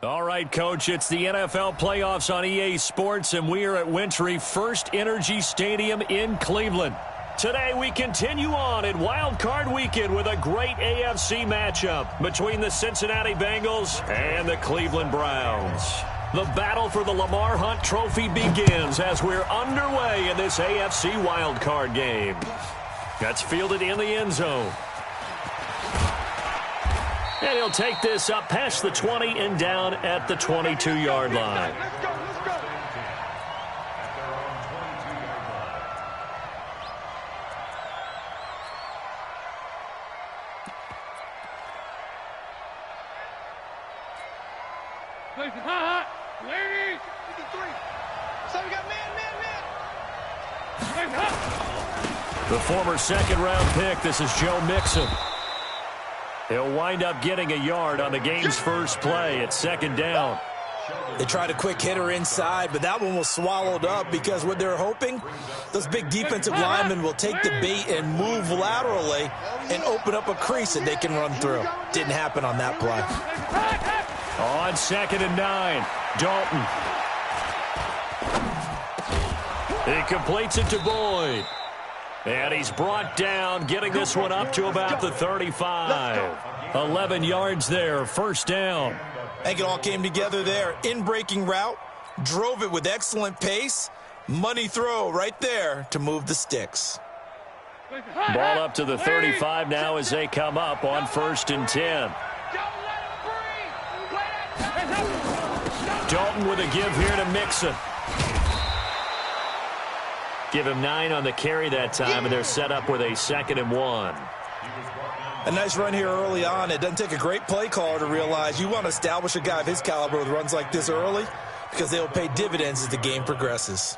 All right, Coach, it's the NFL playoffs on EA Sports, and we are at Wintry First Energy Stadium in Cleveland. Today, we continue on in Wild Card Weekend with a great AFC matchup between the Cincinnati Bengals and the Cleveland Browns. The battle for the Lamar Hunt Trophy begins as we're underway in this AFC Wild Card game. That's fielded in the end zone. And he'll take this up past the 20 and down at the 22-yard line. The former second-round pick, this is Joe Mixon. He'll wind up getting a yard on the game's first play at second down. They tried a quick hitter inside, but that one was swallowed up because what they're hoping, those big defensive linemen will take the bait and move laterally and open up a crease that they can run through. Didn't happen on that play. On 2nd and 9, Dalton. He completes it to Boyd. And he's brought down, getting this one up to about the 35. 11 yards there, first down. I think it all came together there. In-breaking route, drove it with excellent pace. Money throw right there to move the sticks. Ball up to the 35 now as they come up on 1st and 10. Dalton with a give here to Mixon. Give him 9 on the carry that time, and they're set up with a 2nd and 1. A nice run here early on. It doesn't take a great play caller to realize you want to establish a guy of his caliber with runs like this early because they'll pay dividends as the game progresses.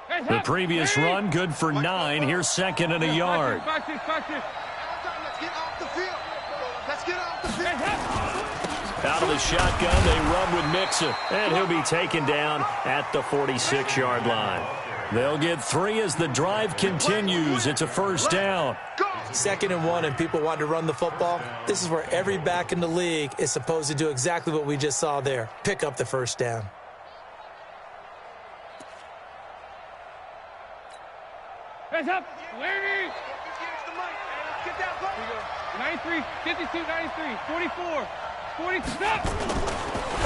The previous run, good for 9. Here's 2nd and a yard. Let's get off the field. Let's get off the field. Out of the shotgun, they run with Mixon, and he'll be taken down at the 46-yard line. They'll get 3 as the drive continues. It's a first down. 2nd and 1, and people want to run the football. This is where every back in the league is supposed to do exactly what we just saw there. Pick up the first down. Hands up. Larry. 93, 52, 93, 44. 40, stop.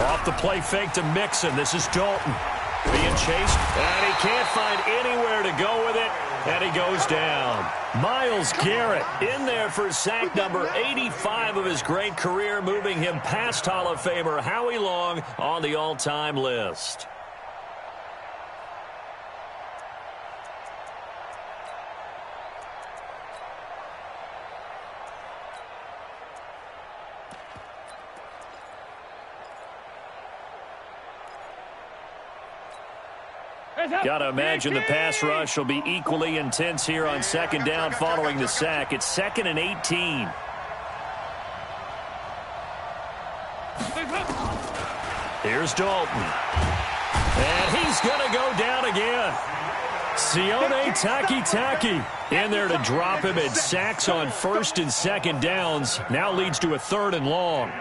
Off the play fake to Mixon. This is Dalton being chased, and he can't find anywhere to go with it, and he goes down. Myles Garrett in there for sack number 85 of his great career, moving him past Hall of Famer Howie Long on the all-time list. Got to imagine the pass rush will be equally intense here on 2nd down following the sack. It's 2nd and 18. Here's Dalton. And he's going to go down again. Sione Taki in there to drop him at sacks on 1st and 2nd downs. Now leads to a 3rd and long.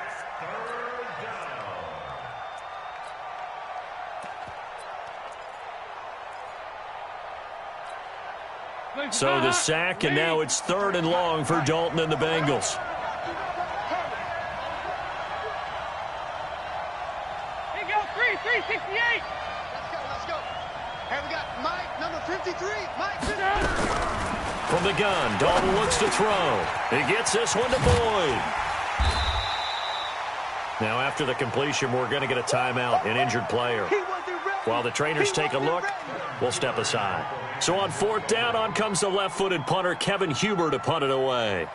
So the sack, and now it's 3rd and long for Dalton and the Bengals. Here you go, 368. Let's go. Hey, we got Mike, number 53. Mike. From the gun, Dalton looks to throw. He gets this one to Boyd. Now after the completion, we're going to get a timeout, an injured player. While the trainers take a look, we'll step aside. So on 4th down, on comes the left-footed punter, Kevin Huber, to punt it away.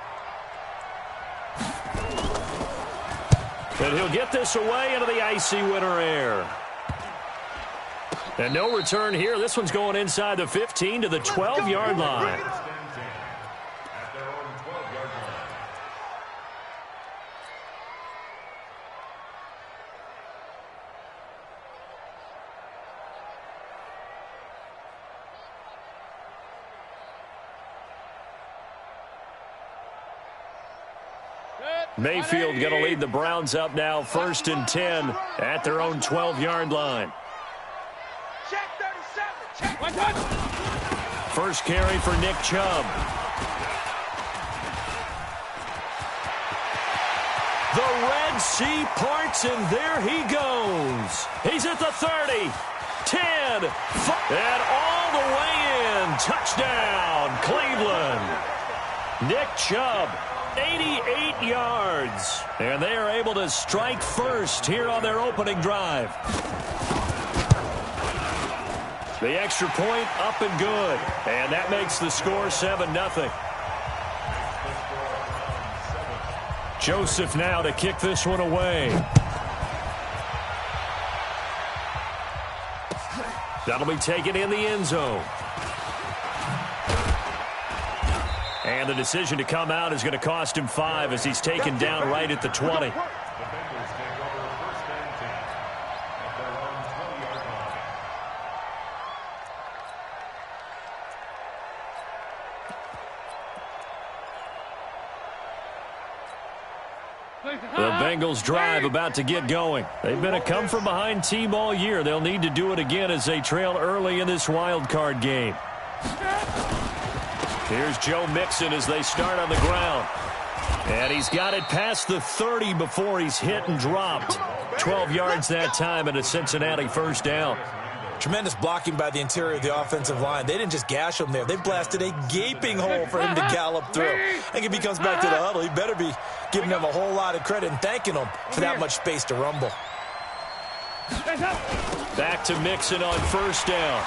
And he'll get this away into the icy winter air. And no return here. This one's going inside the 15 to the 12-yard line. Mayfield going to lead the Browns up now, 1st and 10 at their own 12-yard line. Check 37. Check. First carry for Nick Chubb. The Red Sea parts, and there he goes. He's at the 30, 10, 5, and all the way in. Touchdown, Cleveland. Nick Chubb, 88 yards. And they are able to strike first here on their opening drive. The extra point up and good. And that makes the score 7-0. Joseph now to kick this one away. That'll be taken in the end zone. And the decision to come out is going to cost him 5 as he's taken down right at the 20. The Bengals drive about to get going. They've been a come-from-behind team all year. They'll need to do it again as they trail early in this wild card game. Here's Joe Mixon as they start on the ground. And he's got it past the 30 before he's hit and dropped. 12 yards that time and a Cincinnati first down. Tremendous blocking by the interior of the offensive line. They didn't just gash him there. They blasted a gaping hole for him to gallop through. I think if he comes back to the huddle, he better be giving them a whole lot of credit and thanking them for that much space to rumble. Back to Mixon on first down.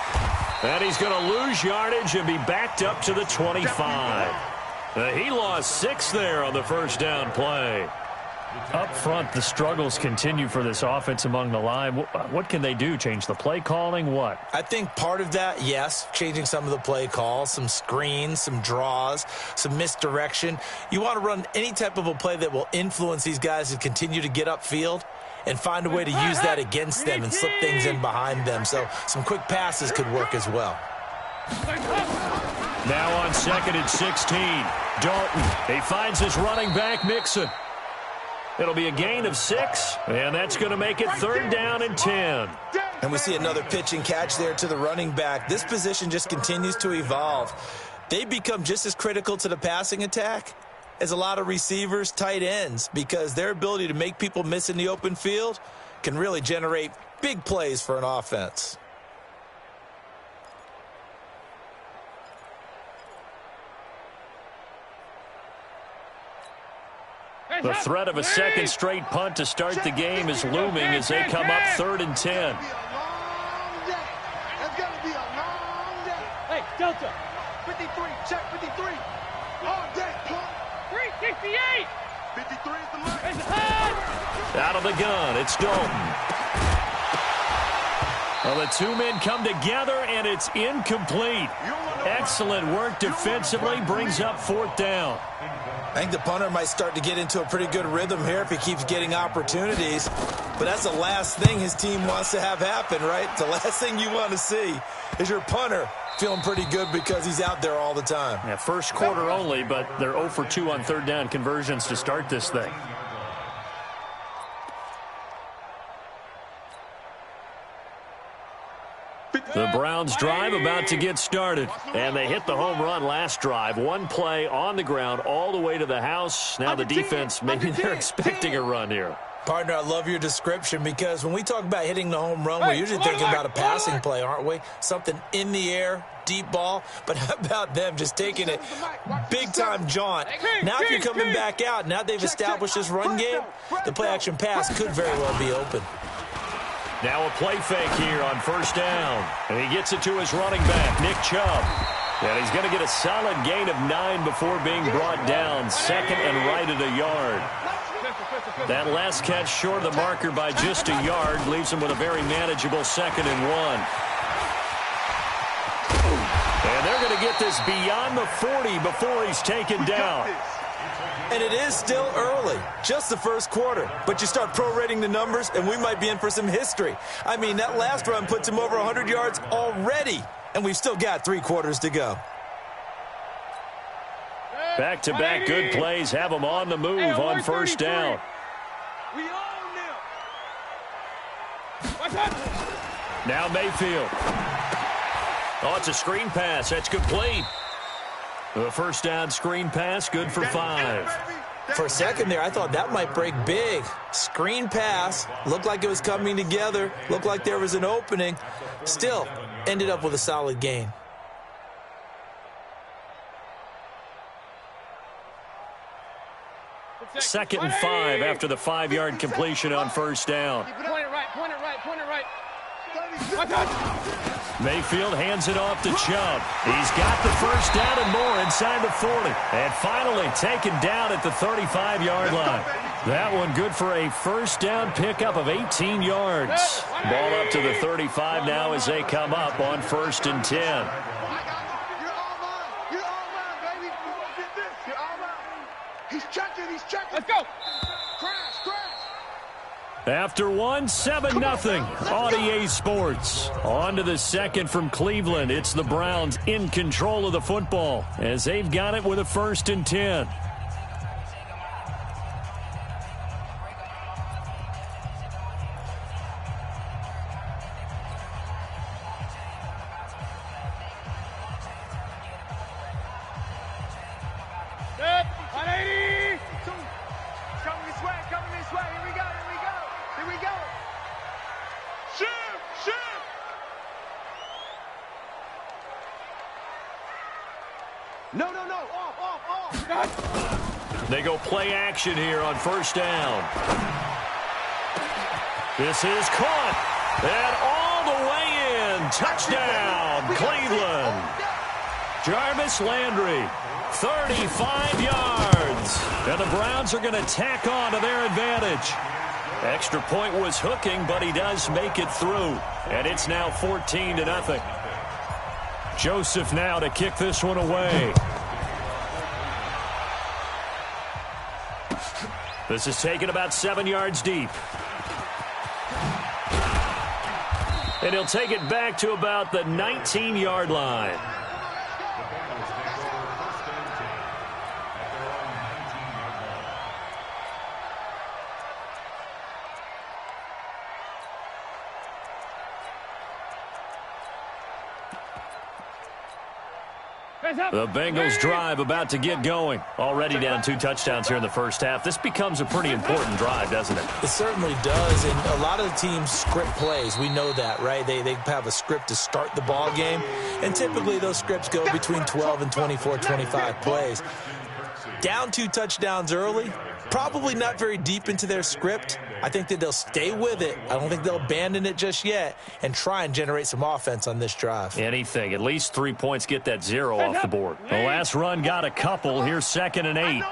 And he's going to lose yardage and be backed up to the 25. He lost 6 there on the first down play. Up front, the struggles continue for this offense among the line. What can they do? Change the play calling? What? I think part of that, yes, changing some of the play calls, some screens, some draws, some misdirection. You want to run any type of a play that will influence these guys to continue to get upfield and find a way to use that against them and slip things in behind them. So some quick passes could work as well. Now on 2nd and 16, Dalton. He finds his running back, Mixon. It'll be a gain of 6, and that's going to make it 3rd down and 10. And we see another pitch and catch there to the running back. This position just continues to evolve. They become just as critical to the passing attack as a lot of receivers, tight ends, because their ability to make people miss in the open field can really generate big plays for an offense. The threat of a second straight punt to start the game is looming as they come up 3rd and 10. It's going to be a long day. Hey, Delta. 53, check 53. All day, plump. 368. 53 is the mark. Out of the gun, it's Dalton. Well, the 2 men come together, and it's incomplete. Excellent work defensively, brings up 4th down. I think the punter might start to get into a pretty good rhythm here if he keeps getting opportunities. But that's the last thing his team wants to have happen, right? The last thing you want to see is your punter feeling pretty good because he's out there all the time. Yeah, first quarter only, but they're 0 for 2 on 3rd down conversions to start this thing. The Browns drive about to get started, and they hit the home run last drive. 1 play on the ground all the way to the house. Now the defense, maybe they're expecting a run here. Partner, I love your description because when we talk about hitting the home run, we're usually thinking about a passing play, aren't we? Something in the air, deep ball. But how about them just taking it big-time jaunt? Now if you're coming back out, now they've established this run game, the play-action pass could very well be open. Now a play fake here on first down. And he gets it to his running back, Nick Chubb. And he's going to get a solid gain of 9 before being brought down. 2nd and right at a yard. That last catch short of the marker by just a yard leaves him with a very manageable 2nd and 1. And they're going to get this beyond the 40 before he's taken down. And it is still early, just the first quarter. But you start prorating the numbers, and we might be in for some history. I mean, that last run puts him over 100 yards already, and we've still got 3 quarters to go. Back-to-back good plays have them on the move on first down. We own them. Now Mayfield. Oh, it's a screen pass. That's complete. The first down screen pass, good for 5. For a second there, I thought that might break big. Screen pass, looked like it was coming together, looked like there was an opening. Still, ended up with a solid gain. Second and 5 after the 5-yard completion on first down. Point it right, point it right, point it right. Mayfield hands it off to Chubb. He's got the first down and more inside the 40. And finally taken down at the 35-yard line. That one good for a first down pickup of 18 yards. Ball up to the 35 now as they come up on 1st and 10. You're all mine. You're all mine, baby. You won't get this. You're all mine. He's checking. He's checking. Let's go. Crash. After 1, 7-0 on EA Sports. On to the second from Cleveland. It's the Browns in control of the football as they've got it with a 1st and 10. Step. 180. Coming this way. Coming this way. Here we go. Here we go. Shoot. No. Off. They go play action here on first down. This is caught. And all the way in. Touchdown, Cleveland. Jarvis Landry, 35 yards. And the Browns are going to tack on to their advantage. Extra point was hooking, but he does make it through. And it's now 14-0. Joseph now to kick this one away. This is taken about 7 yards deep. And he'll take it back to about the 19-yard line. The Bengals drive about to get going. Already down 2 touchdowns here in the first half. This becomes a pretty important drive, doesn't it? It certainly does, and a lot of the teams script plays. We know that, right? They have a script to start the ball game, and typically those scripts go between 12 and 24, 25 plays. Down 2 touchdowns early, probably not very deep into their script. I think that they'll stay with it. I don't think they'll abandon it just yet and try and generate some offense on this drive. Anything. At least 3 points get that 0 off the board. The last run got a couple. Here's 2nd and 8.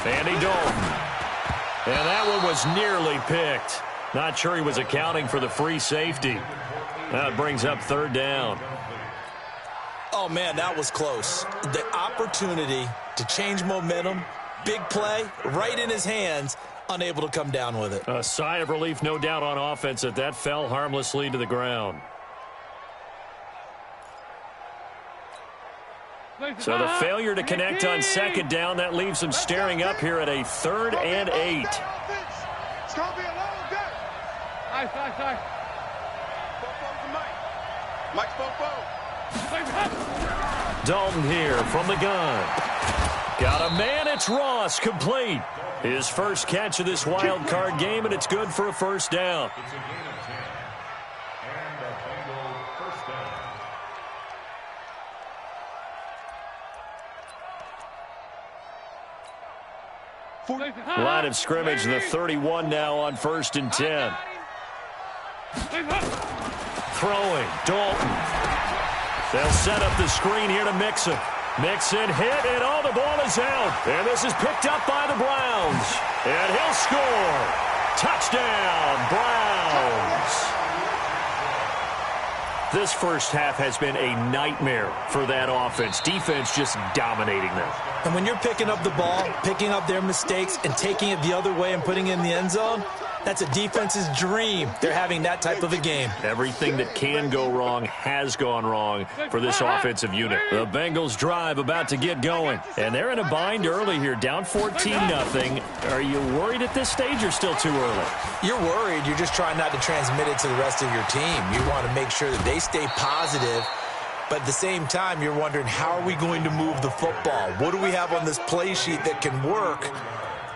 Andy Dalton. And that one was nearly picked. Not sure he was accounting for the free safety. That brings up 3rd down. Oh, man, that was close. The opportunity to change momentum, big play, right in his hands, unable to come down with it. A sigh of relief, no doubt, on offense that fell harmlessly to the ground. So the failure to connect on 2nd down, that leaves them staring up here at a 3rd and 8. It's going to be a long day. Nice. Mike's Fofo. Dalton here from the gun. Got a man, it's Ross, complete. His first catch of this wild card game, and it's good for a 1st down. Line of scrimmage, the 31 now on 1st and 10. Throwing, Dalton. They'll set up the screen here to Mixon. Mixon hit, and oh, the ball is out. And this is picked up by the Browns. And he'll score. Touchdown, Browns. This first half has been a nightmare for that offense. Defense just dominating them. And when you're picking up the ball, picking up their mistakes, and taking it the other way and putting it in the end zone, That's a defense's dream. They're having that type of a game. Everything that can go wrong has gone wrong for this offensive unit. The Bengals drive about to get going, and they're in a bind early here, down 14-0. Are you worried at this stage or still too early? You're worried. You're just trying not to transmit it to the rest of your team. You want to make sure that they stay positive, but at the same time, you're wondering, how are we going to move the football? What do we have on this play sheet that can work?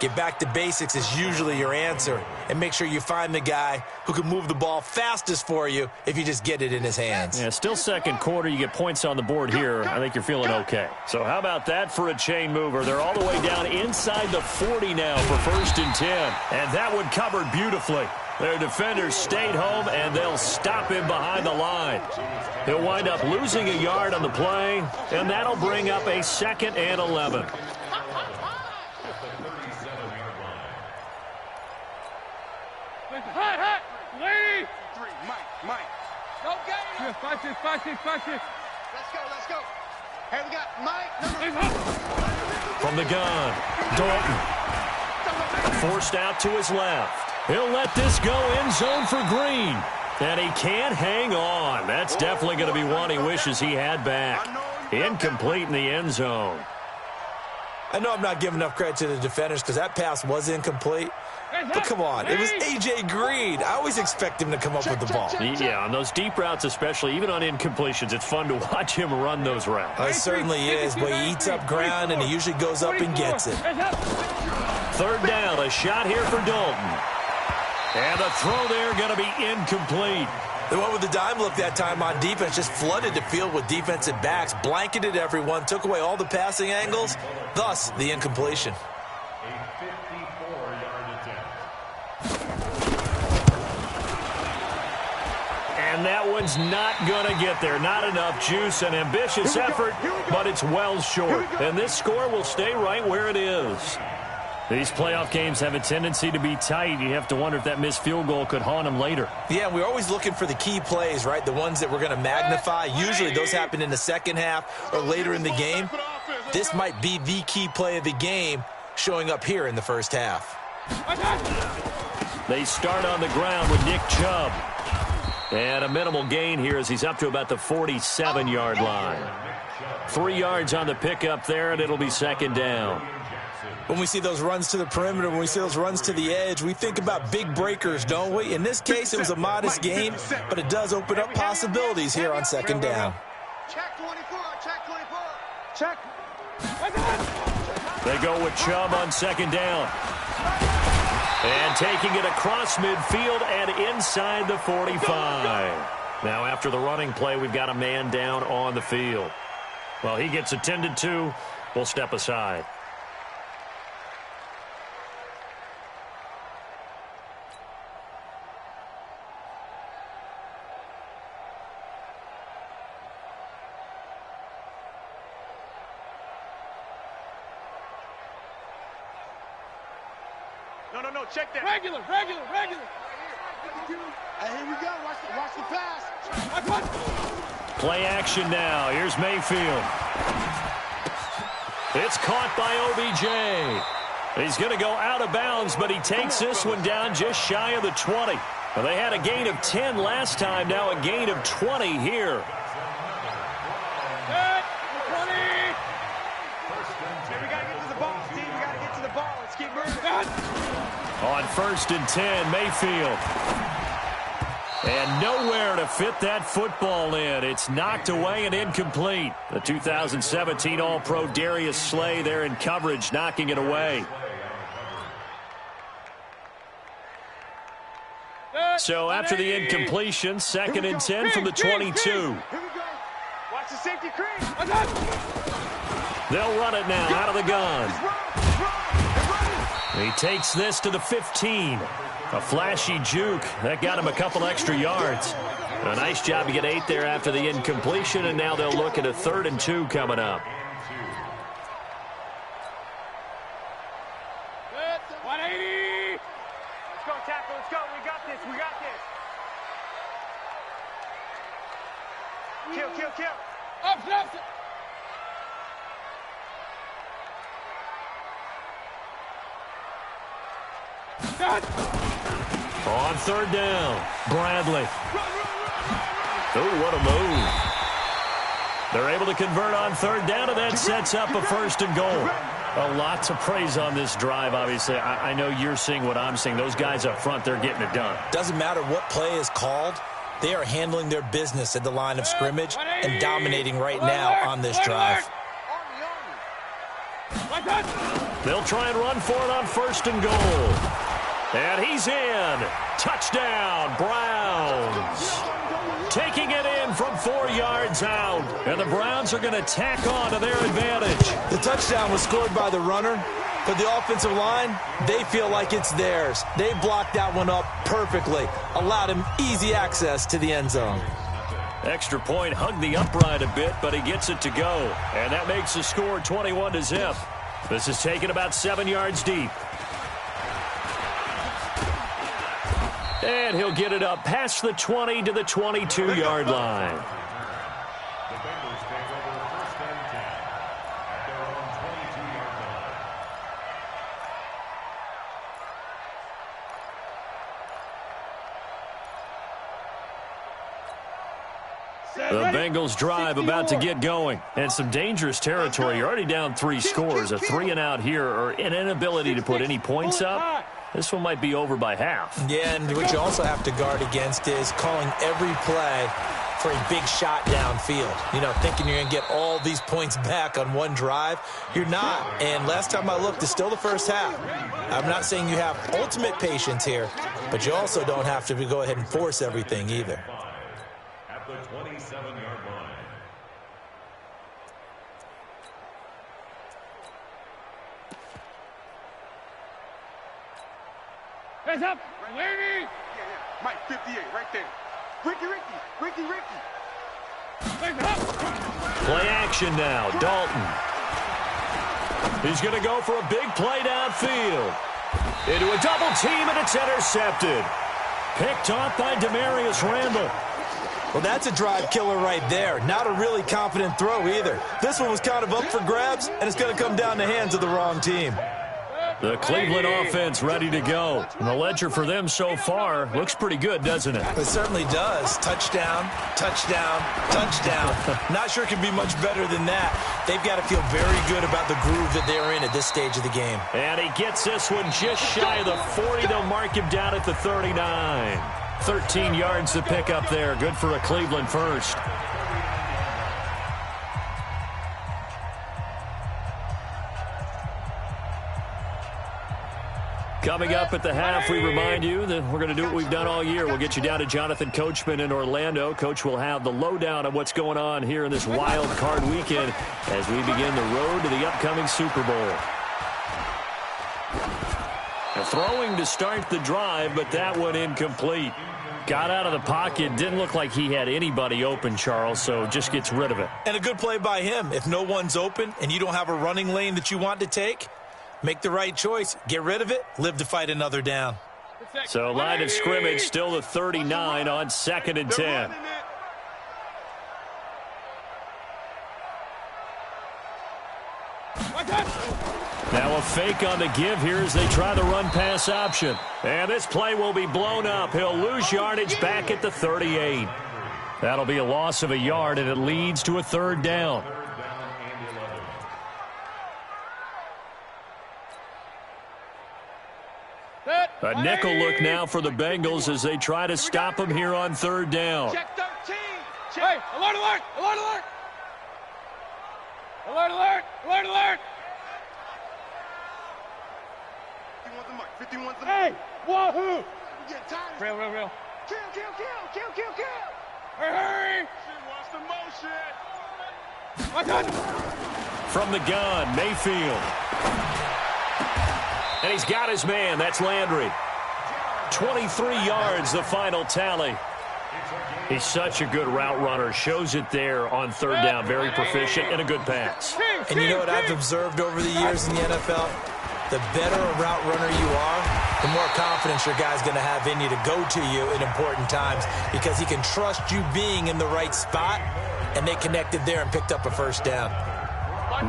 Get back to basics is usually your answer, and make sure you find the guy who can move the ball fastest for you if you just get it in his hands. Yeah, still second quarter. You get points on the board here. I think you're feeling okay. So how about that for a chain mover? They're all the way down inside the 40 now for 1st and 10, and that one covered beautifully. Their defenders stayed home, and they'll stop him behind the line. He'll wind up losing a yard on the play, and that'll bring up a 2nd and 11. Hot, lady. 3, Mike. Go get it. 5, 6. Let's go. Hey, we got Mike. From the gun, Dalton. Forced out to his left. He'll let this go end zone for Green. And he can't hang on. That's definitely going to be one he wishes he had back. Incomplete in the end zone. I know I'm not giving enough credit to the defenders because that pass was incomplete. But come on, it was A.J. Green. I always expect him to come up with the ball. Yeah, on those deep routes especially, even on incompletions, it's fun to watch him run those routes. It certainly is, but he eats up ground, and he usually goes up and gets it. 3rd down, a shot here for Dalton. And the throw there going to be incomplete. The one with the dime look that time on defense just flooded the field with defensive backs, blanketed everyone, took away all the passing angles, thus the incompletion. And that one's not going to get there. Not enough juice, an ambitious effort, but it's well short. And this score will stay right where it is. These playoff games have a tendency to be tight. You have to wonder if that missed field goal could haunt them later. Yeah, we're always looking for the key plays, right? The ones that we're going to magnify. Usually those happen in the second half or later in the game. This might be the key play of the game showing up here in the first half. They start on the ground with Nick Chubb. And a minimal gain here as he's up to about the 47-yard line. 3 yards on the pickup there, and it'll be 2nd down. When we see those runs to the perimeter, when we see those runs to the edge, we think about big breakers, don't we? In this case, it was a modest gain, but it does open up possibilities here on 2nd down. Check 24. Check. They go with Chubb on 2nd down. And taking it across midfield and inside the 45. Now after the running play, we've got a man down on the field. Well, he gets attended to. We'll step aside. No, check that. Regular. Hey, here we go. Watch the pass. Play action now. Here's Mayfield. It's caught by OBJ. He's going to go out of bounds, but he takes this one down just shy of the 20. Well, they had a gain of 10 last time, now a gain of 20 here. On 1st and 10, Mayfield. And nowhere to fit that football in. It's knocked away and incomplete. The 2017 All-Pro Darius Slay there in coverage, knocking it away. So after the incompletion, 2nd and 10 from the 22. Here we go. Watch the safety cream. They'll run it now out of the gun. He takes this to the 15. A flashy juke. That got him a couple extra yards. A nice job to get 8 there after the incompletion, and now they'll look at a 3rd and 2 coming up. Good. 180. Let's go, tackle. Let's go. We got this. Kill. Up. On third down, Bradley. Oh, what a move. They're able to convert on third down, and that sets up a first and goal. A lot to praise on this drive, obviously. I know you're seeing what I'm seeing. Those guys up front, they're getting it done. Doesn't matter what play is called. They are handling their business at the line of scrimmage and dominating right now on this drive. They'll try and run for it on first and goal. And he's in. Touchdown, Browns. Taking it in from 4 yards out. And the Browns are going to tack on to their advantage. The touchdown was scored by the runner. But the offensive line, they feel like it's theirs. They blocked that one up perfectly. Allowed him easy access to the end zone. Extra point, hugged the upright a bit, but he gets it to go. And that makes the score 21-0. This is taken about 7 yards deep. And he'll get it up past the 20 to the 22-yard line. The Bengals drive about to get going. And some dangerous territory. You're already down 3 scores. A 3-and-out here or an inability to put any points up. This one might be over by half. Yeah, and what you also have to guard against is calling every play for a big shot downfield. You know, thinking you're going to get all these points back on one drive. You're not. And last time I looked, it's still the first half. I'm not saying you have ultimate patience here, but you also don't have to go ahead and force everything either. At the 27-yard line. Hands up, lady! Mike, 58, right there. Ricky. Hands up! Play action now, Dalton. He's going to go for a big play downfield. Into a double team, and it's intercepted. Picked off by Demarius Randall. Well, that's a drive killer right there. Not a really confident throw either. This one was kind of up for grabs, and it's going to come down the hands of the wrong team. The Cleveland offense ready to go. And the ledger for them so far looks pretty good, doesn't it? It certainly does. Touchdown, touchdown, touchdown. Not sure it can be much better than that. They've got to feel very good about the groove that they're in at this stage of the game. And he gets this one just shy of the 40. They'll mark him down at the 39. 13 yards to pick up there. Good for a Cleveland first. Coming up at the half, we remind you that we're going to do what we've done all year. We'll get you down to Jonathan Coachman in Orlando. Coach will have the lowdown of what's going on here in this wild card weekend as we begin the road to the upcoming Super Bowl. And throwing to start the drive, but that one incomplete. Got out of the pocket. Didn't look like he had anybody open, Charles, so just gets rid of it. And a good play by him. If no one's open and you don't have a running lane that you want to take, make the right choice. Get rid of it. Live to fight another down. So line of scrimmage still the 39 on 2nd and 10. Now a fake on the give here as they try the run-pass option. And this play will be blown up. He'll lose yardage back at the 38. That'll be a loss of a yard, and it leads to a 3rd down. A nickel look now for the Bengals as they try to stop him here on 3rd down. Check 13! Hey, alert, alert! Alert, alert! Alert, alert! Alert, alert! 51's the mark. 51's the mark. Hey! Wahoo! We get tired. Real. Kill. Hurry! Watch the motion. My God! From the gun, Mayfield. And he's got his man. That's Landry. 23 yards, the final tally. He's such a good route runner. Shows it there on 3rd down. Very proficient and a good pass. And you know what I've observed over the years in the NFL? The better a route runner you are, the more confidence your guy's going to have in you to go to you in important times because he can trust you being in the right spot, and they connected there and picked up a 1st down.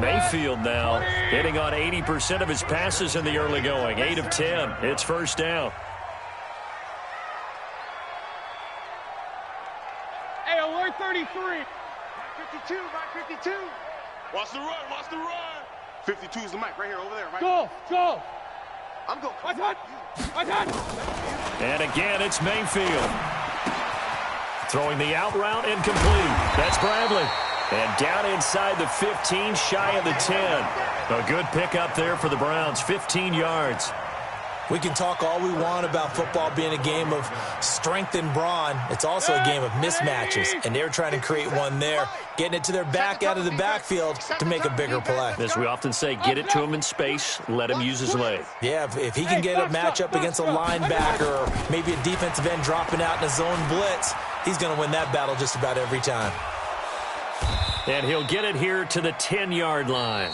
Mayfield now hitting on 80% of his passes in the early going. 8 of 10. It's 1st down. 23. 52, Mike 52. Watch the run, watch the run. 52 is the mic right here, over there, Mike. Go. I'm going. My turn. And again, it's Mayfield. Throwing the out route incomplete. That's Bradley. And down inside the 15, shy of the 10. A good pickup there for the Browns, 15 yards. We can talk all we want about football being a game of strength and brawn. It's also a game of mismatches, and they're trying to create one there, getting it to their back out of the backfield to make a bigger play. As we often say, get it to him in space, let him use his leg. Yeah, if he can get a matchup against a linebacker or maybe a defensive end dropping out in a zone blitz, he's going to win that battle just about every time. And he'll get it here to the 10-yard line.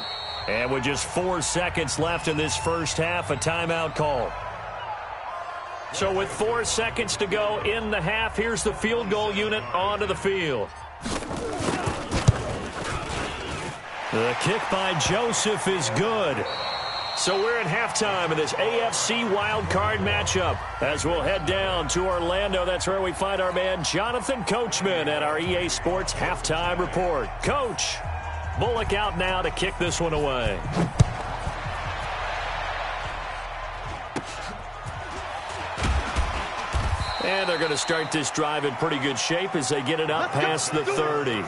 And with just 4 seconds left in this first half, a timeout call. So with 4 seconds to go in the half, here's the field goal unit onto the field. The kick by Joseph is good. So we're at halftime in this AFC wildcard matchup. As we'll head down to Orlando, that's where we find our man Jonathan Coachman at our EA Sports Halftime Report. Coach, Bullock out now to kick this one away. And they're going to start this drive in pretty good shape as they get it up past the 30.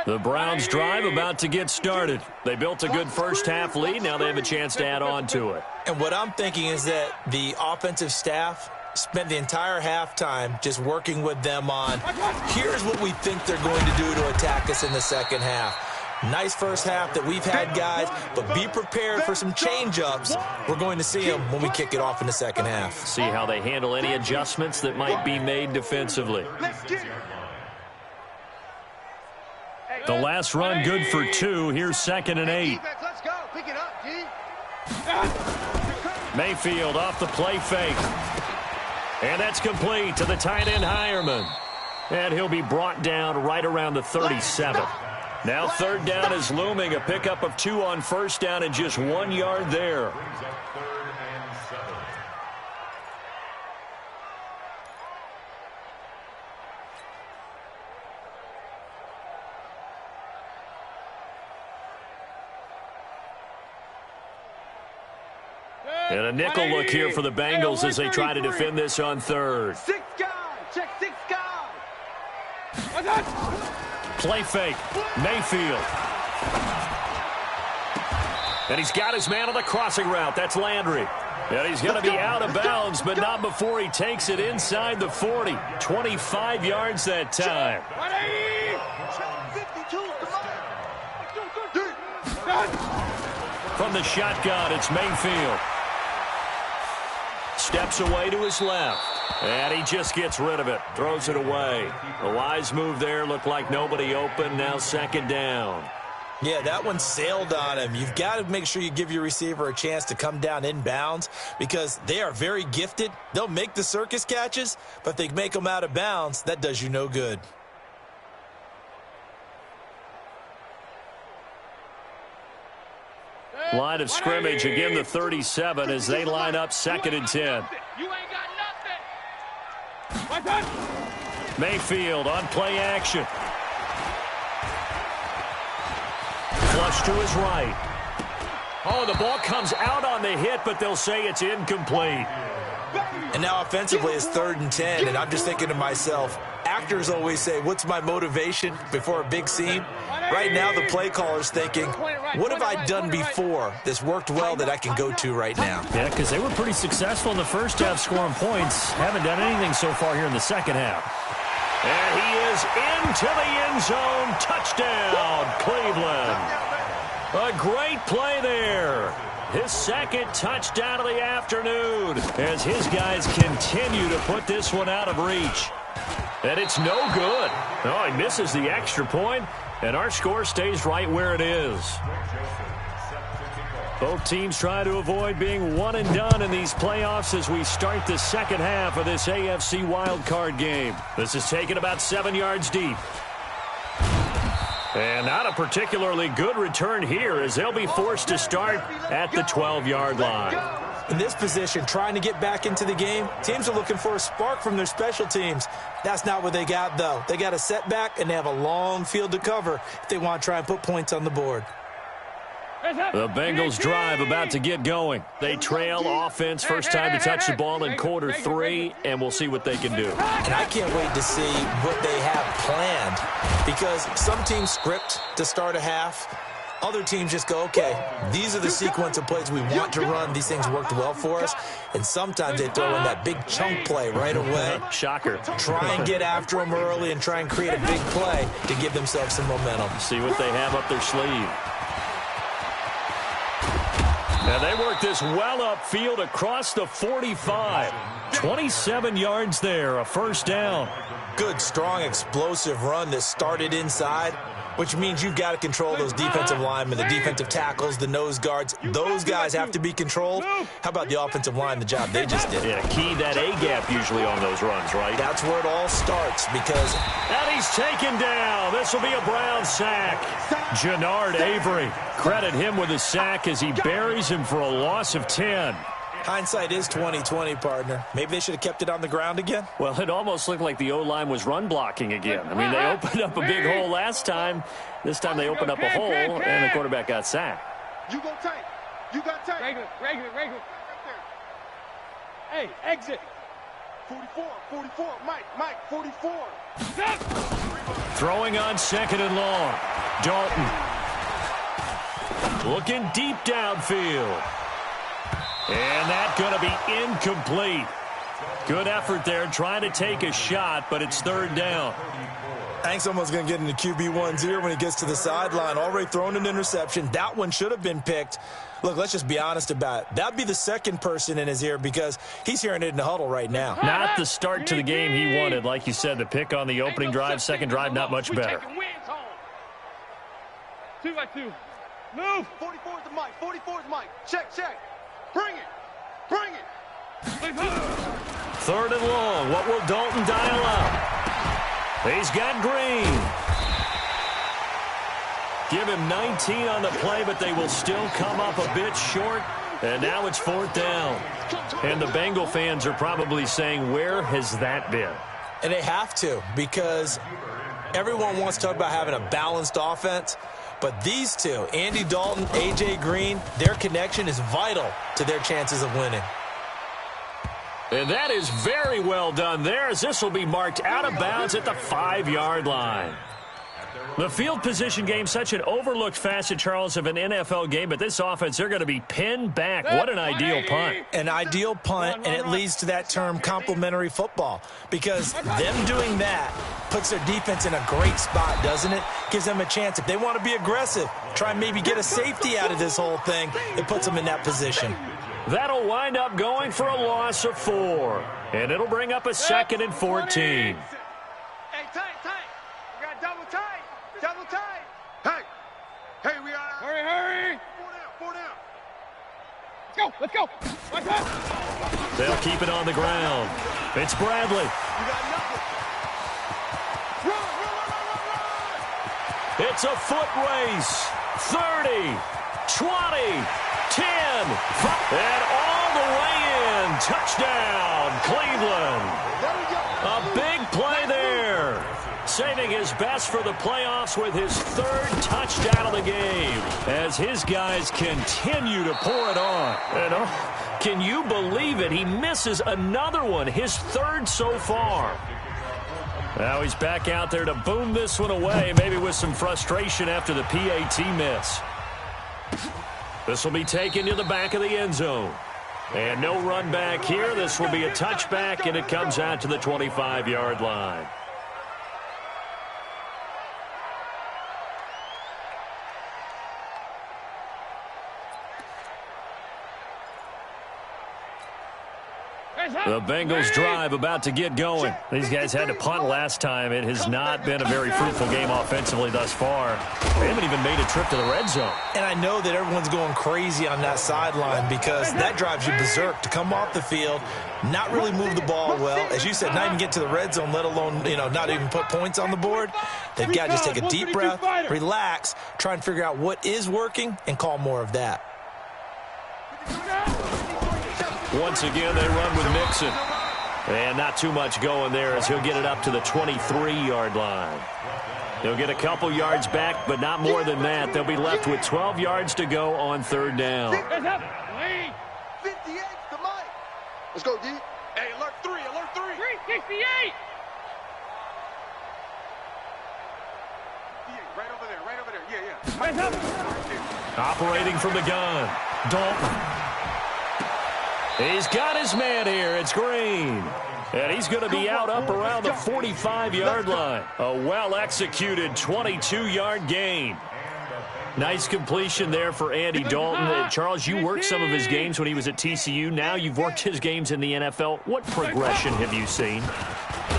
The Browns drive about to get started. They built a good first half lead. Now they have a chance to add on to it. And what I'm thinking is that the offensive staff spent the entire halftime just working with them on, here's what we think they're going to do to attack us in the second half. Nice first half that we've had, guys, but be prepared for some change-ups. We're going to see them when we kick it off in the second half. See how they handle any adjustments that might be made defensively. The last run good for 2. Here's 2nd and 8. Let's go. Pick it up, G. Mayfield off the play fake. And that's complete to the tight end Hireman. And he'll be brought down right around the 37. Now 3rd down is looming. A pickup of 2 on 1st down and just 1 yard there. And a nickel look here for the Bengals as they try to defend this on 3rd. 6 guys. Check 6 guys. Play fake. Mayfield. And he's got his man on the crossing route. That's Landry. And he's going to be out of bounds, but not before he takes it inside the 40. 25 yards that time. From the shotgun, it's Mayfield. Steps away to his left. And he just gets rid of it. Throws it away. A wise move there. Looked like nobody open. Now 2nd down. Yeah, that one sailed on him. You've got to make sure you give your receiver a chance to come down inbounds because they are very gifted. They'll make the circus catches, but if they make them out of bounds, that does you no good. Line of scrimmage, again the 37 as they line up 2nd and 10. You ain't got nothing. Mayfield on play action. Flush to his right. Oh, the ball comes out on the hit, but they'll say it's incomplete. And now offensively it's 3rd and 10, and I'm just thinking to myself, actors always say, what's my motivation before a big scene? Right now the play caller's thinking, what have I done before that's worked well that I can go to right now? Yeah, because they were pretty successful in the first half scoring points. Haven't done anything so far here in the second half. And he is into the end zone. Touchdown, Cleveland. A great play there. His 2nd touchdown of the afternoon as his guys continue to put this one out of reach. And it's no good. Oh, he misses the extra point, and our score stays right where it is. Both teams try to avoid being one and done in these playoffs as we start the second half of this AFC wildcard game. This is taken about 7 yards deep. And not a particularly good return here as they'll be forced to start at the 12-yard line. In this position, trying to get back into the game, teams are looking for a spark from their special teams. That's not what they got, though. They got a setback, and they have a long field to cover if they want to try and put points on the board. The Bengals drive about to get going. They trail offense, first time to touch the ball in quarter 3, and we'll see what they can do. And I can't wait to see what they have planned, because some teams script to start a half. Other teams just go, okay, these are the sequence of plays we want to run. These things worked well for us. And sometimes they throw in that big chunk play right away. Shocker. Try and get after them early and try and create a big play to give themselves some momentum. See what they have up their sleeve. And they work this well upfield across the 45. 27 yards there, a first down. Good, strong, explosive run that started inside, which means you've got to control those defensive linemen, the defensive tackles, the nose guards. Those guys have to be controlled. How about the offensive line, the job they just did? Yeah, key that A-gap usually on those runs, right? That's where it all starts because... And he's taken down. This will be a Brown sack. Jannard Avery. Credit him with a sack as he buries him for a loss of 10. Hindsight is 20/20, partner. Maybe they should have kept it on the ground again. Well, it almost looked like the O-line was run blocking again. I mean, they opened up a big hole last time. This time they opened up a hole, and the quarterback got sacked. You go tight. You got tight. Regular. Hey, exit. 44, Mike, 44. Throwing on second and long. Dalton. Looking deep downfield. And that's going to be incomplete. Good effort there trying to take a shot, but it's third down. I think someone's going to get into QB1's ear when he gets to the sideline. Already thrown an interception. That one should have been picked. Look, let's just be honest about it. That'd be the second person in his ear because he's hearing it in the huddle right now. Not the start to the game he wanted. Like you said, the pick on the opening drive, second drive, not much better. 2-by-2. Move. 44 is Mike. Check. Bring it. Third and long. What will Dalton dial up? He's got Green. Give him 19 on the play, but they will still come up a bit short. And now it's fourth down. And the Bengal fans are probably saying, where has that been? And they have to because everyone wants to talk about having a balanced offense. But these two, Andy Dalton, A.J. Green, their connection is vital to their chances of winning. And that is very well done there as this will be marked out of bounds at the 5-yard line. The field position game, such an overlooked facet, Charles, of an NFL game, but this offense, they're going to be pinned back. What an ideal punt. An ideal punt, and it leads to that term complementary football because them doing that puts their defense in a great spot, doesn't it? Gives them a chance. If they want to be aggressive, try and maybe get a safety out of this whole thing, it puts them in that position. That'll wind up going for a loss of 4, and it'll bring up a second and 14. Hey, tight. We got double tight. Hey, we are. Hurry. 4 down. Let's go. Like that. They'll keep it on the ground. It's Bradley. You got nothing. Run. It's a foot race. 30, 20, 10, and all the way in. Touchdown, Cleveland. There we go. A big play there. Saving his best for the playoffs with his third touchdown of the game as his guys continue to pour it on. And can you believe it? He misses another one, his third so far. Now he's back out there to boom this one away, maybe with some frustration after the PAT miss. This will be taken to the back of the end zone. And no run back here. This will be a touchback, and it comes out to the 25-yard line. The Bengals drive about to get going. These guys had to punt last time. It has not been a very fruitful game offensively thus far. They haven't even made a trip to the red zone. And I know that everyone's going crazy on that sideline because that drives you berserk to come off the field, not really move the ball well. As you said, not even get to the red zone, let alone, not even put points on the board. They've got to just take a deep breath, relax, try and figure out what is working, and call more of that. Once again, they run with Mixon. And not too much going there as he'll get it up to the 23-yard line. They'll get a couple yards back, but not more than that. They'll be left with 12 yards to go on third down. 58 to Mike. Let's go, D. Hey, alert 3, alert 3. 368. Right over there, yeah. Hands up. Operating from the gun, Dalton. He's got his man here. It's Green. And he's going to be out up around the 45-yard line. A well-executed 22-yard gain. Nice completion there for Andy Dalton. Charles, you worked some of his games when he was at TCU. Now you've worked his games in the NFL. What progression have you seen?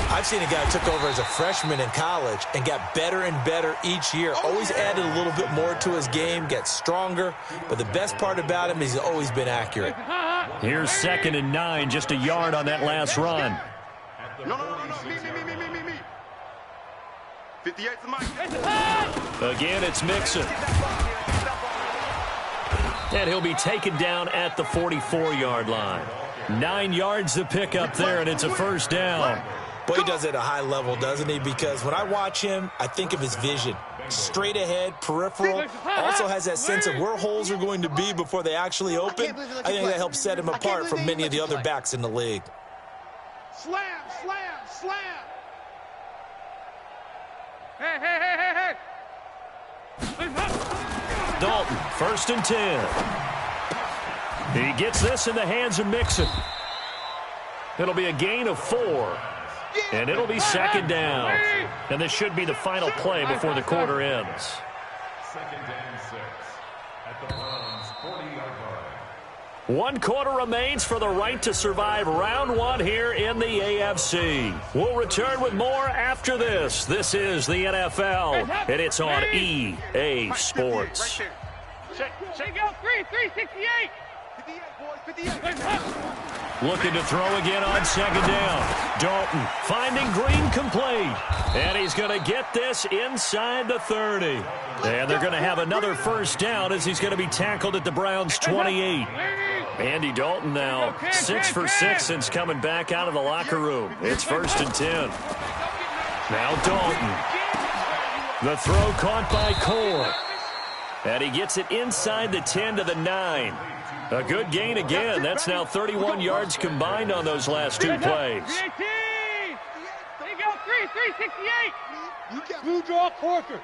I've seen a guy who took over as a freshman in college and got better and better each year. Always added a little bit more to his game, got stronger. But the best part about him is he's always been accurate. Here's 2nd and 9, just a yard on that last run. No. Me. 58 to Mike. Again, it's Mixon. And he'll be taken down at the 44-yard line. 9 yards to pick up there, and it's a first down. Boy, he does it at a high level, doesn't he? Because when I watch him, I think of his vision. Straight ahead, peripheral. Also has that sense of where holes are going to be before they actually open. I think that helps set him apart from many of the other backs in the league. Slam. Hey. Dalton, 1st and 10. He gets this in the hands of Mixon. It'll be a gain of 4. And it'll be 2nd down. And this should be the final play before the quarter ends. 2nd and 6 at the Browns' 40-yard line. 1 quarter remains for the right to survive round 1 here in the AFC. We'll return with more after this. This is the NFL, and it's on EA Sports. Shake out 368. 58, boys, 58. Looking to throw again on 2nd down. Dalton finding Green complete. And he's going to get this inside the 30. And they're going to have another first down as he's going to be tackled at the Browns' 28. Andy Dalton now 6 for 6 since coming back out of the locker room. It's 1st and 10. Now Dalton. The throw caught by Core. And he gets it inside the 10 to the 9. A good gain again. That's now 31 yards combined on those last 2 plays. 368. Blue draw quarters.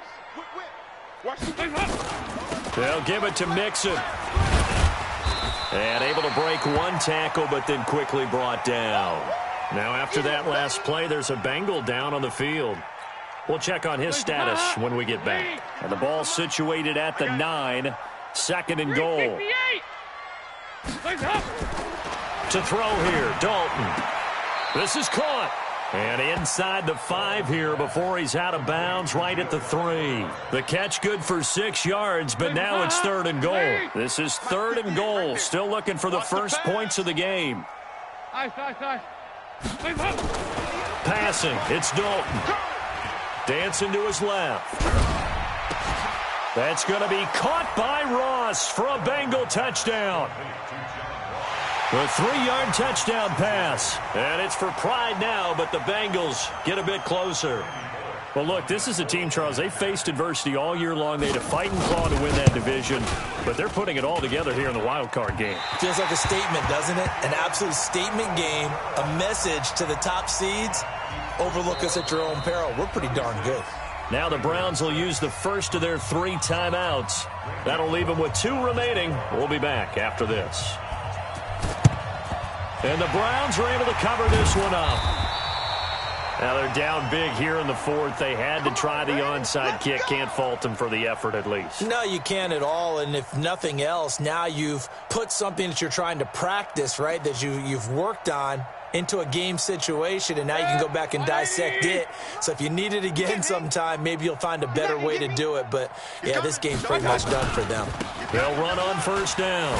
They'll give it to Mixon. And able to break 1 tackle, but then quickly brought down. Now after that last play, there's a Bengal down on the field. We'll check on his status when we get back. And the ball situated at the 9. 2nd and goal. To throw here, Dalton. This is caught. And inside the 5 here before he's out of bounds right at the 3. The catch good for 6 yards, but now it's 3rd and goal. This is 3rd and goal. Still looking for the first points of the game. Passing, it's Dalton. Dancing to his left. That's going to be caught by Ross for a Bengal touchdown. The 3-yard touchdown pass. And it's for pride now, but the Bengals get a bit closer. Well, look, this is a team, Charles. They faced adversity all year long. They had to fight and claw to win that division, but they're putting it all together here in the wild card game. Feels like a statement, doesn't it? An absolute statement game, a message to the top seeds. Overlook us at your own peril. We're pretty darn good. Now the Browns will use the first of their 3 timeouts. That'll leave them with 2 remaining. We'll be back after this. And the Browns are able to cover this one up. Now they're down big here in the 4th. They had to try the onside kick. Can't fault them for the effort at least. No, you can't at all. And if nothing else, now you've put something that you're trying to practice, right, that you've worked on into a game situation, and now you can go back and dissect it. So if you need it again sometime, maybe you'll find a better way to do it. But, yeah, this game's pretty much done for them. They'll run on first down.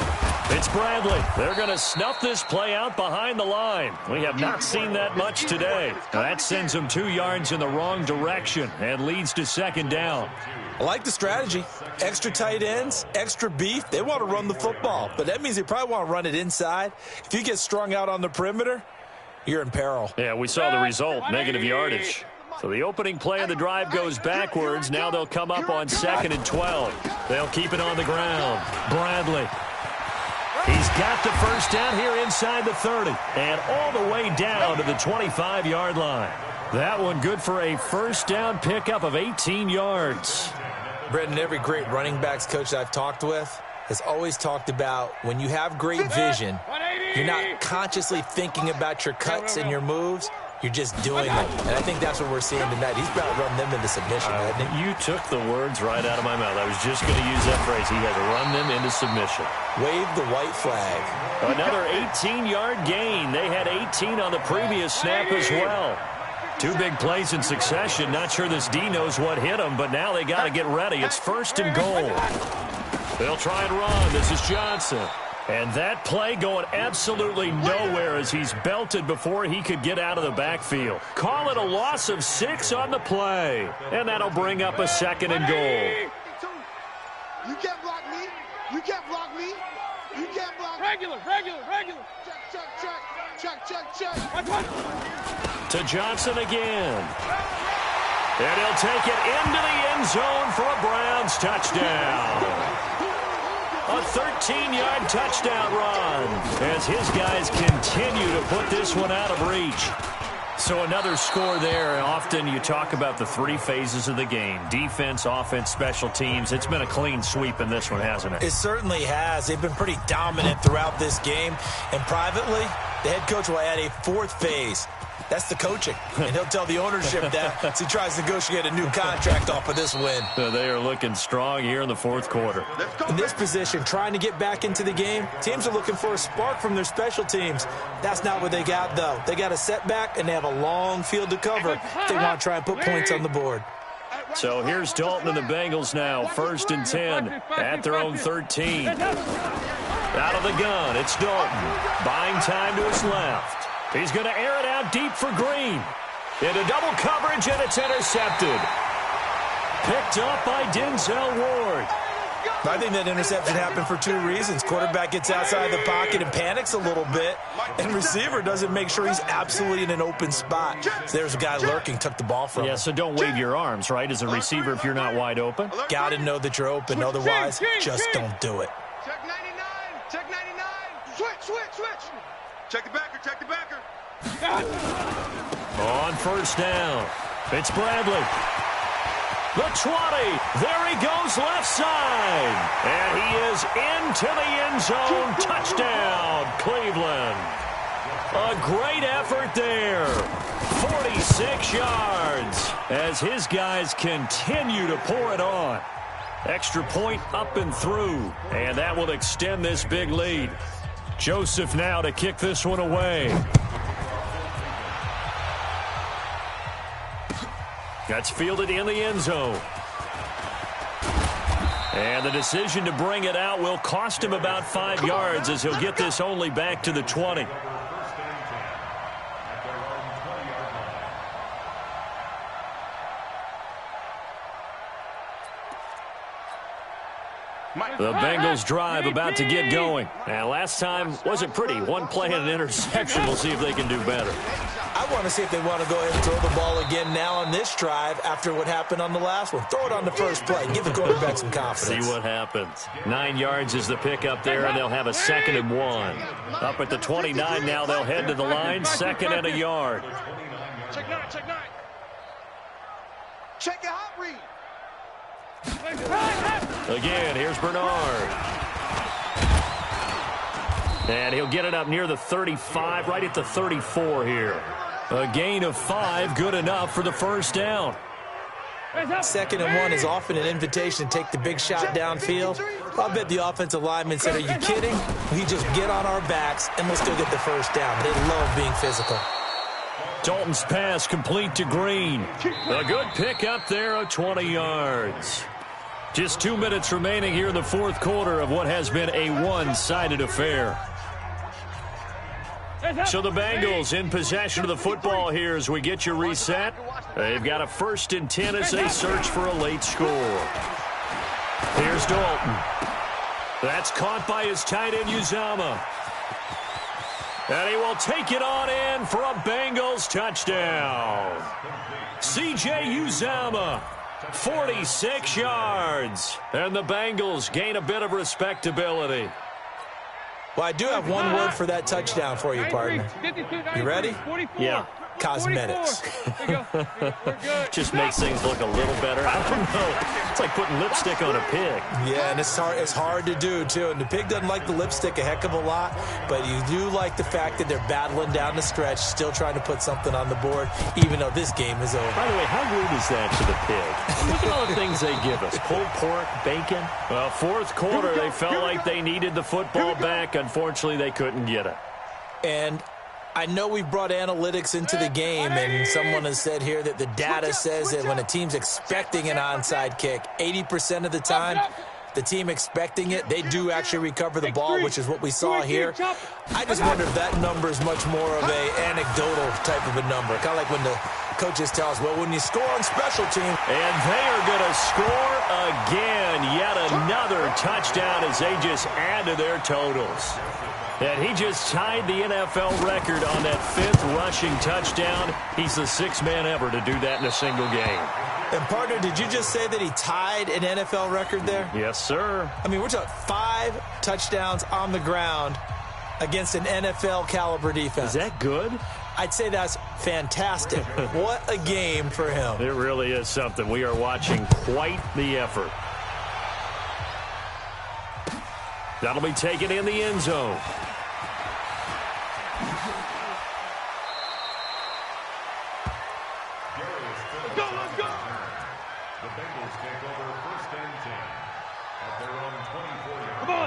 It's Bradley. They're going to snuff this play out behind the line. We have not seen that much today. Now that sends them 2 yards in the wrong direction and leads to second down. I like the strategy. Extra tight ends, extra beef. They want to run the football, but that means they probably want to run it inside. If you get strung out on the perimeter, you're in peril. Yeah, we saw the result, negative yardage. So the opening play of the drive goes backwards. Now they'll come up on 2nd and 12. They'll keep it on the ground. Bradley. He's got the first down here inside the 30 and all the way down to the 25-yard line. That one good for a first down pickup of 18 yards. Brendan, every great running backs coach I've talked with has always talked about when you have great vision, you're not consciously thinking about your cuts and your moves. You're just doing them. And I think that's what we're seeing tonight. He's about to run them into submission, hasn't he? You took the words right out of my mouth. I was just going to use that phrase. He had to run them into submission. Wave the white flag. Another 18-yard gain. They had 18 on the previous snap as well. 2 big plays in succession. Not sure this D knows what hit him, but now they got to get ready. It's 1st and goal. They'll try and run. This is Johnson. And that play going absolutely nowhere as he's belted before he could get out of the backfield. Call it a loss of 6 on the play. And that'll bring up a 2nd and goal. You can't block me. You can't block me. You can't block me. Regular. Check. To Johnson again. And he'll take it into the end zone for a Browns touchdown. A 13-yard touchdown run as his guys continue to put this one out of reach. So another score there. Often you talk about the 3 phases of the game. Defense, offense, special teams. It's been a clean sweep in this one, hasn't it? It certainly has. They've been pretty dominant throughout this game. And privately, the head coach will add a 4th phase. That's the coaching. And he'll tell the ownership that as he tries to negotiate a new contract off of this win. They are looking strong here in the 4th quarter. In this position, trying to get back into the game, teams are looking for a spark from their special teams. That's not what they got, though. They got a setback, and they have a long field to cover if they want to try and put points on the board. So here's Dalton and the Bengals now. 1st and 10 at their own 13. Out of the gun, it's Dalton. Buying time to his left. He's going to air it out deep for Green. Into double coverage, and it's intercepted. Picked up by Denzel Ward. I think that interception happened for 2 reasons. Quarterback gets outside the pocket and panics a little bit, and receiver doesn't make sure he's absolutely in an open spot. So there's a guy lurking, took the ball from him. Yeah, so don't wave your arms, right, as a receiver if you're not wide open. Got to know that you're open. Otherwise, just don't do it. Check 99. Check 99. Switch. Check the backer. On first down, it's Bradley. The 20. There he goes left side. And he is into the end zone. Touchdown, Cleveland. A great effort there. 46 yards as his guys continue to pour it on. Extra point up and through. And that will extend this big lead. Joseph now to kick this one away. That's fielded in the end zone. And the decision to bring it out will cost him about 5 yards as he'll get this only back to the 20. The Bengals drive about to get going. And last time wasn't pretty. 1 play and an interception. We'll see if they can do better. I want to see if they want to go ahead and throw the ball again now on this drive after what happened on the last one. Throw it on the first play. Give the quarterback some confidence. See what happens. 9 yards is the pickup there, and they'll have a 2nd and 1. Up at the 29 now, they'll head to the line. 2nd and a yard. Check 9. Check your hot read. Again, here's Bernard. And he'll get it up near the 35, right at the 34 here. A gain of 5, good enough for the first down. 2nd and 1 is often an invitation to take the big shot downfield. I bet the offensive lineman said, are you kidding? We just get on our backs and we'll still get the first down. They love being physical. Dalton's pass complete to Green. A good pick up there of 20 yards. Just 2 minutes remaining here in the fourth quarter of what has been a one-sided affair. So the Bengals in possession of the football here as we get you reset. They've got a 1st and 10 as they search for a late score. Here's Dalton. That's caught by his tight end, Uzomah. And he will take it on in for a Bengals touchdown. C.J. Uzomah, 46 yards. And the Bengals gain a bit of respectability. Well, I do have one word for that touchdown for you, partner. You ready? Yeah. Cosmetics. Just makes things look a little better. I don't know. It's like putting lipstick on a pig. Yeah, and it's hard to do, too. And the pig doesn't like the lipstick a heck of a lot, but you do like the fact that they're battling down the stretch, still trying to put something on the board, even though this game is over. By the way, how rude is that to the pig? Look at all the things they give us. Pulled pork, bacon. Well, fourth quarter, they felt like they needed the football back. Unfortunately, they couldn't get it. And I know we've brought analytics into the game, and someone has said here that the data says that when a team's expecting an onside kick, 80% of the time, the team expecting it, they do actually recover the ball, which is what we saw here. I just wonder if that number is much more of a anecdotal type of a number, kind of like when the coaches tell us, well, when you score on special teams. And they are going to score again. Yet another touchdown as they just add to their totals. And he just tied the NFL record on that 5th rushing touchdown. He's the 6th man ever to do that in a single game. And, partner, did you just say that he tied an NFL record there? Yes, sir. I mean, we're talking 5 touchdowns on the ground against an NFL-caliber defense. Is that good? I'd say that's fantastic. What a game for him. It really is something. We are watching quite the effort. That'll be taken in the end zone.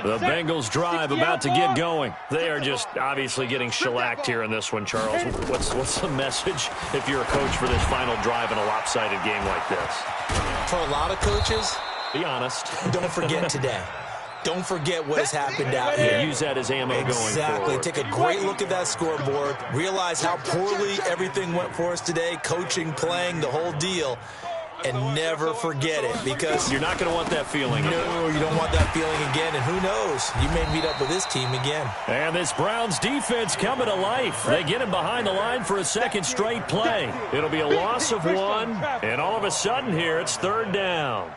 The Bengals drive about to get going. They are just obviously getting shellacked here in this one, Charles. What's the message if you're a coach for this final drive in a lopsided game like this? For a lot of coaches, be honest. Don't forget today. Don't forget what has happened out here. Use that as ammo going forward. Exactly. Take a great look at that scoreboard. Realize how poorly everything went for us today. Coaching, playing, the whole deal. And never forget it, because you're not going to want that feeling again. No, you don't want that feeling again. And who knows? You may meet up with this team again. And this Browns defense coming to life. They get him behind the line for a 2nd straight play. It'll be a loss of 1. And all of a sudden here, it's 3rd down.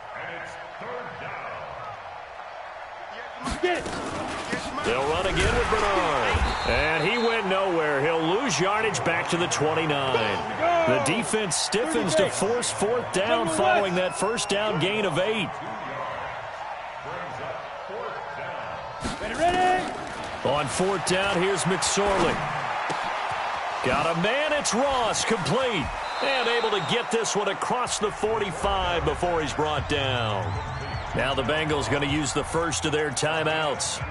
They'll run again with Bernard. And he went nowhere. He'll lose yardage back to the 29. The defense stiffens to force 4th down following that 1st down gain of 8. On 4th down, here's McSorley. Got a man, it's Ross, complete. And able to get this one across the 45 before he's brought down. Now the Bengals going to use the first of their timeouts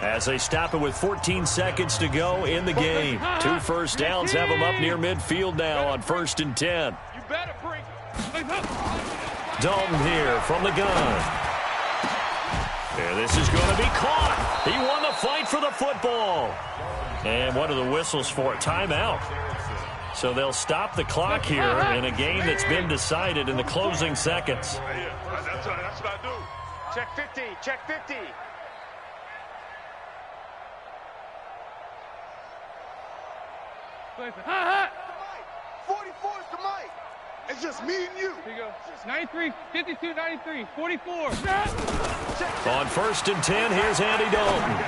as they stop it with 14 seconds to go in the game. 2 first downs have them up near midfield now on 1st and 10. Dalton here from the gun. And this is going to be caught. He won the fight for the football. And what are the whistles for? Timeout. So they'll stop the clock here in a game that's been decided in the closing seconds. That's what I do. Check 50. Check 50. Mike. 44 is the mic. It's just me and you. Here you go. 93, 52, 93, 44. On 1st and 10, here's Andy Dalton.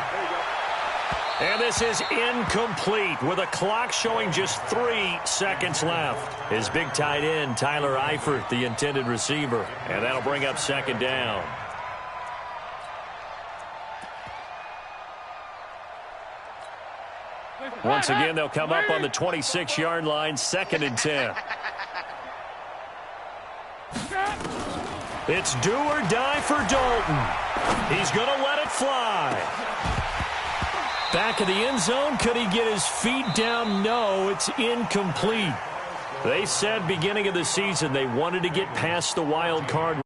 And this is incomplete with a clock showing just 3 seconds left. His big tight end, Tyler Eifert, the intended receiver. And that'll bring up 2nd down. Once again, they'll come up on the 26-yard line, 2nd and 10. It's do or die for Dalton. He's going to let it fly. Back of the end zone. Could he get his feet down? No, it's incomplete. They said beginning of the season they wanted to get past the wild card